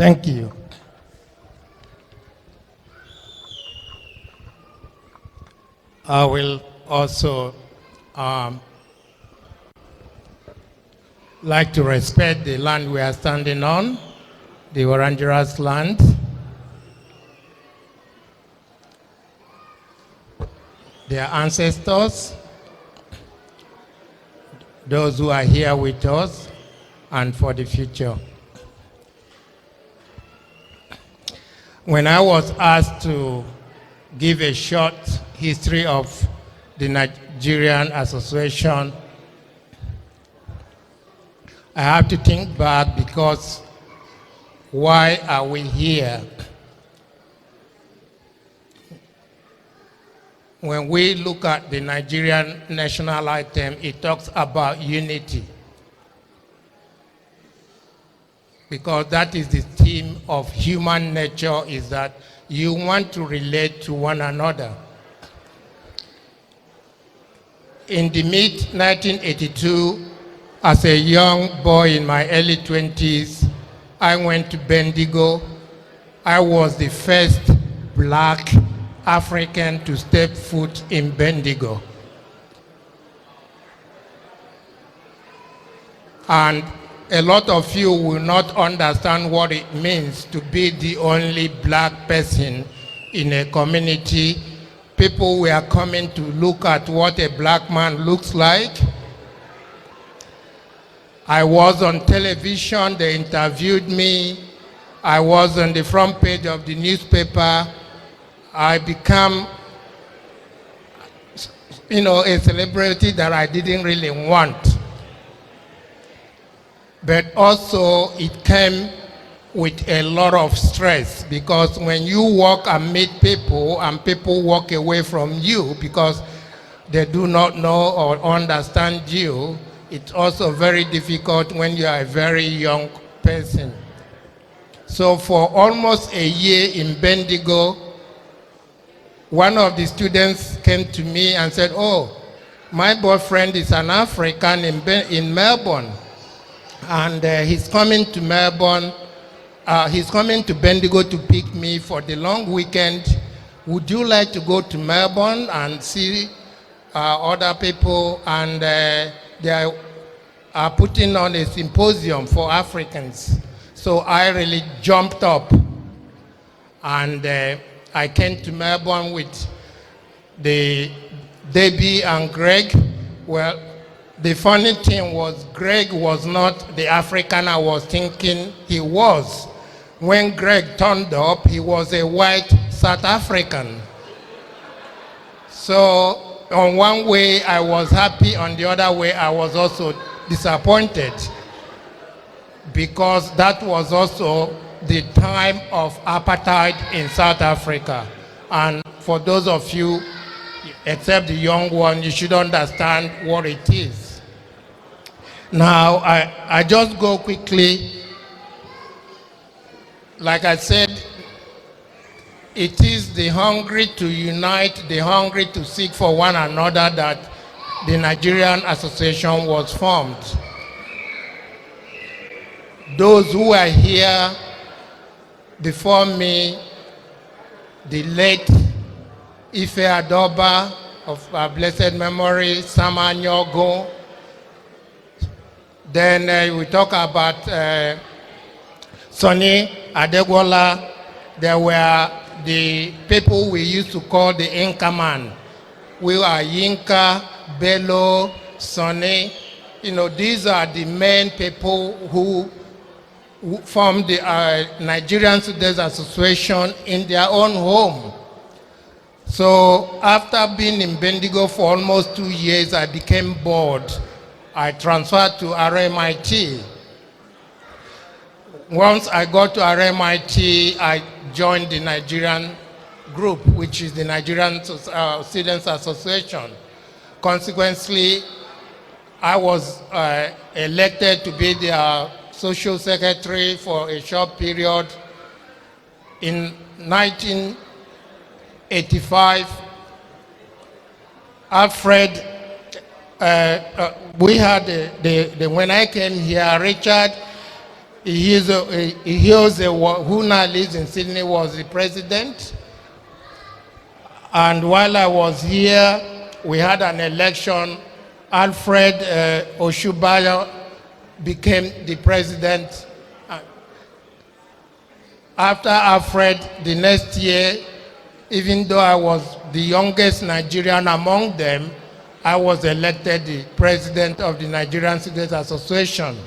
Thank you. I will also like to respect the land we are standing on, the Orangeras land. Their ancestors, those who are here with us, and for the future. When I was asked to give a short history of the Nigerian Association, I have to think back because why are we here? When we look at the Nigerian national item, it talks about unity. Because that is the theme of human nature, is that you want to relate to one another. In the mid-1982, as a young boy in my early 20s, I went to Bendigo. I was the first black African to step foot in Bendigo. And a lot of you will not understand what it means to be the only black person in a community. People were coming to look at what a black man looks like. I was on television, they interviewed me. I was on the front page of the newspaper. I became, a celebrity that I didn't really want. But also it came with a lot of stress, because when you walk and meet people and people walk away from you because they do not know or understand you, it's also very difficult when you are a very young person. So for almost a year in Bendigo, one of the students came to me and said, "Oh, my boyfriend is an African in Melbourne. And he's coming to Melbourne, he's coming to Bendigo to pick me for the long weekend. Would you like to go to Melbourne and see other people?" And they are putting on a symposium for Africans. So I really jumped up, and I came to Melbourne with Debbie and Greg. Well, the funny thing was, Greg was not the African I was thinking he was. When Greg turned up, he was a white South African. So on one way I was happy, on the other way I was also disappointed, because that was also the time of apartheid in South Africa. And for those of you, except the young one, you should understand what it is. Now, I just go quickly. Like I said, it is the hungry to unite, the hungry to seek for one another that the Nigerian Association was formed. Those who are here before me, the late Ife Adoba of blessed memory, Sama Nyogo. Then we talk about Sonny Adegwola. There were the people we used to call the Inca man. We are Yinka, Bello, Sonny. These are the main people who formed the Nigerian Students Association in their own home. So after being in Bendigo for almost 2 years, I became bored. I transferred to RMIT. Once I got to RMIT, I joined the Nigerian group, which is the Nigerian Students Association. Consequently, I was elected to be their social secretary for a short period. In 1985, Alfred, we had when I came here, Richard who now lives in Sydney, was the president. And while I was here, we had an election. Alfred Oshubaya became the president. After Alfred, the next year, even though I was the youngest Nigerian among them, I was elected the president of the Nigerian Students Association.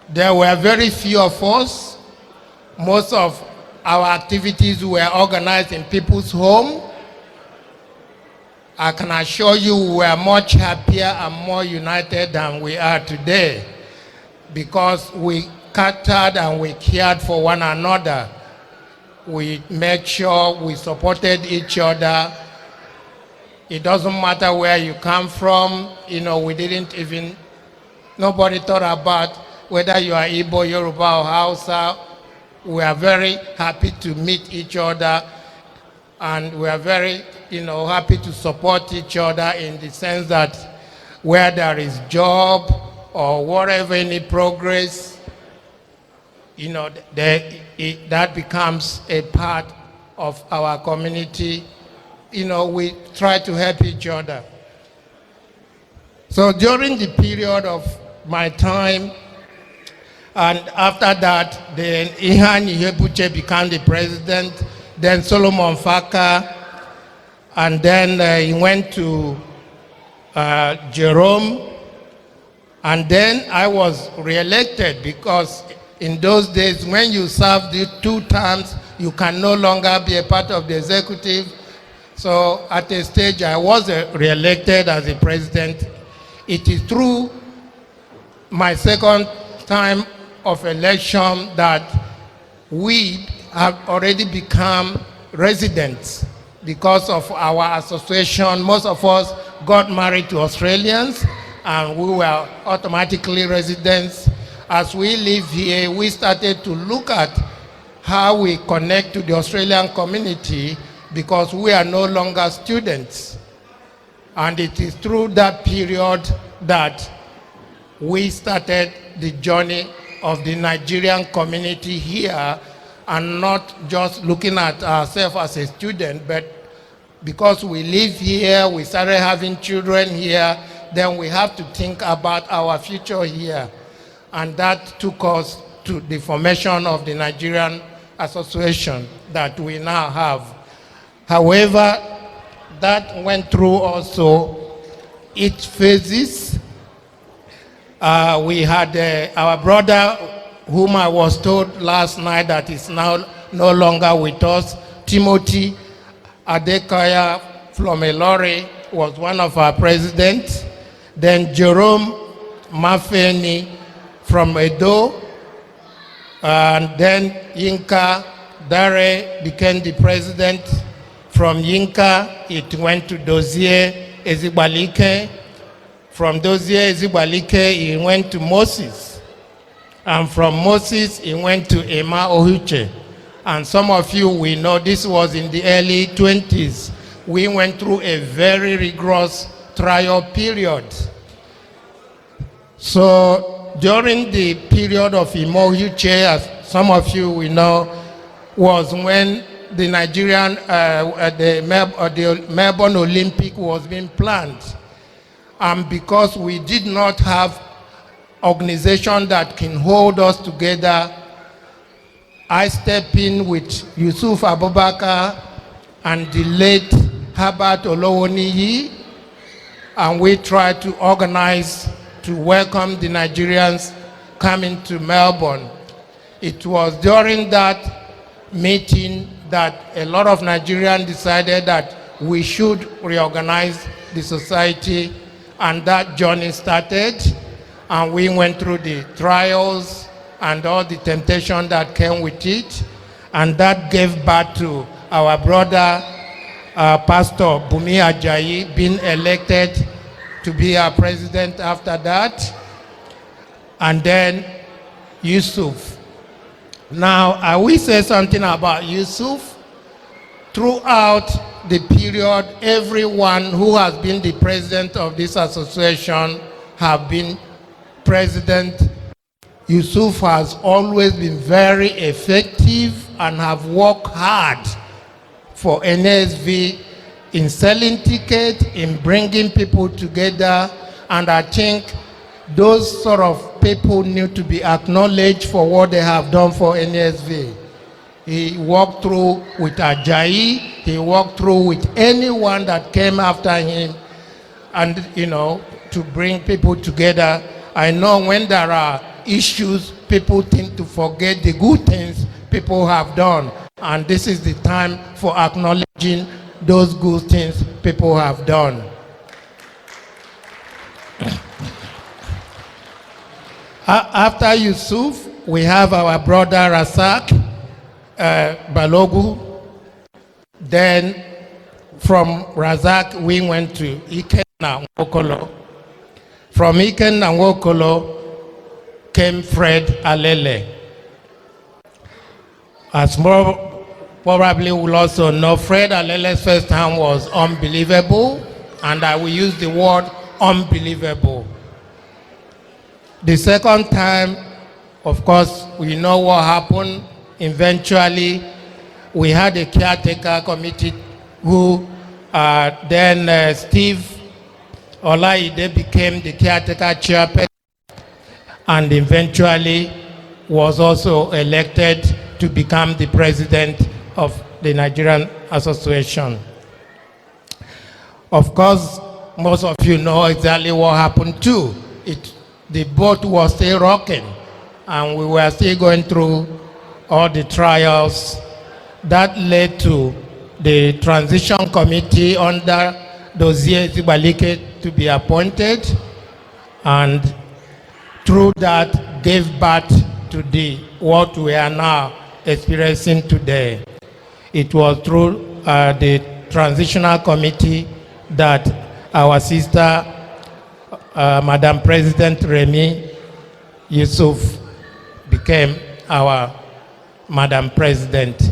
There were very few of us. Most of our activities were organized in people's home. I can assure you we were much happier and more united than we are today, because we catered and we cared for one another. We made sure we supported each other. It doesn't matter where you come from. We didn't even, nobody thought about whether you are Igbo, Yoruba, or Hausa. We are very happy to meet each other, and we are very, happy to support each other in the sense that where there is job or whatever, any progress, that becomes a part of our community. We try to help each other. So during the period of my time, and after that, then Ihan Ihebuche became the president, then Solomon Faka, and then he went to Jerome, and then I was re-elected, because in those days, when you serve the 2 terms, you can no longer be a part of the executive. So at a stage, I was re-elected as a president. It is through my second time of election that we have already become residents because of our association. Most of us got married to Australians, and we were automatically residents. As we live here, we started to look at how we connect to the Australian community, because we are no longer students. And it is through that period that we started the journey of the Nigerian community here, and not just looking at ourselves as a student, but because we live here, we started having children here, then we have to think about our future here. And that took us to the formation of the Nigerian Association that we now have. However, that went through also its phases. We had our brother, whom I was told last night that is now no longer with us, Timothy Adekaya Flomelore, was one of our presidents. Then Jerome Mafeni from Edo, and then Yinka Dare became the president. From Yinka, it went to Dozie Ezigbalike. From Dozie Ezigbalike, he went to Moses. And from Moses, he went to Emma Ohuche. And some of you will know this was in the early 20s. We went through a very rigorous trial period. So during the period of Imo Ohuche, as some of you will know, was when the Nigerian, the Melbourne Olympic was being planned. And because we did not have organization that can hold us together, I stepped in with Yusuf Abubakar and the late Herbert Olowoniyi, and we tried to organize to welcome the Nigerians coming to Melbourne. It was during that meeting that a lot of Nigerians decided that we should reorganize the society, and that journey started, and we went through the trials and all the temptation that came with it, and that gave birth to our brother, Pastor Bumi Ajayi, being elected to be our president after that, and then Yusuf. Now, I will say something about Yusuf. Throughout the period, everyone who has been the president of this association have been President Yusuf has always been very effective and have worked hard for NSV in selling tickets, in bringing people together, and I think those sort of people need to be acknowledged for what they have done for NSV. He walked through with Ajayi, he walked through with anyone that came after him, and to bring people together. I know when there are issues, people tend to forget the good things people have done, and this is the time for acknowledging those good things people have done. After Yusuf, we have our brother Razak Balogu. Then from Razak, we went to Ikenna Nwokolo. From Ikenna Nwokolo came Fred Alele. As more probably will also know, Fred Alele's first time was unbelievable, and I will use the word unbelievable. The second time, of course, we know what happened. Eventually, we had a caretaker committee who then Steve Olaide became the caretaker chairperson and eventually was also elected to become the president of the Nigerian Association. Of course, most of you know exactly what happened too. The boat was still rocking and we were still going through all the trials. That led to the transition committee under Dozie Zibalike to be appointed, and through that gave birth to what we are now experiencing today. It was through the transitional committee that our sister, Madam President Remi Yusuf, became our Madam President.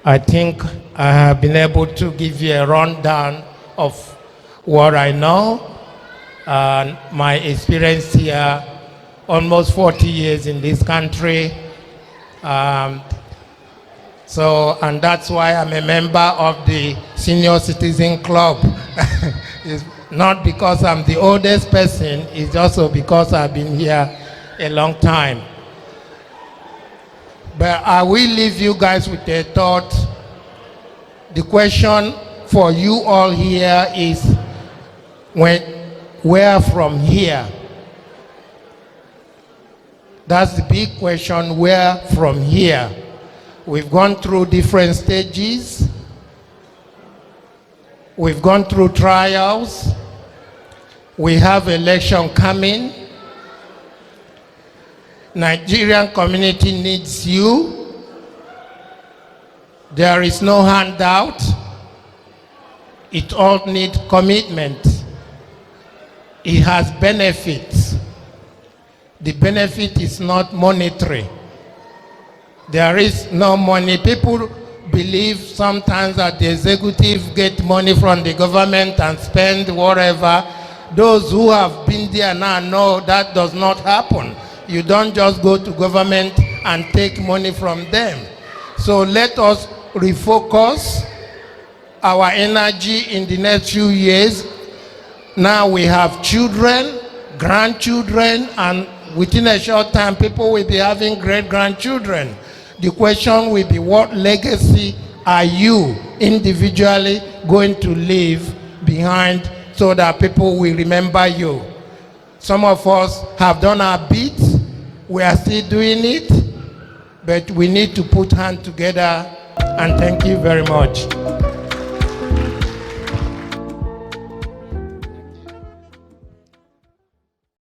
I think I have been able to give you a rundown of what I know and my experience here, almost 40 years in this country. And that's why I'm a member of the Senior Citizen Club. It's not because I'm the oldest person, it's also because I've been here a long time. But I will leave you guys with a thought. The question for you all here is, where from here? That's the big question, where from here? We've gone through different stages. We've gone through trials. We have election coming. Nigerian community needs you. There is no handout. It all needs commitment. It has benefits. The benefit is not monetary. There is no money. People believe sometimes that the executive get money from the government and spend whatever. Those who have been there now know that does not happen. You don't just go to government and take money from them. So let us refocus our energy in the next few years. Now we have children, grandchildren, and within a short time people will be having great-grandchildren. The question will be, what legacy are you individually going to leave behind so that people will remember you? Some of us have done our bit. We are still doing it, but we need to put hands together, and thank you very much.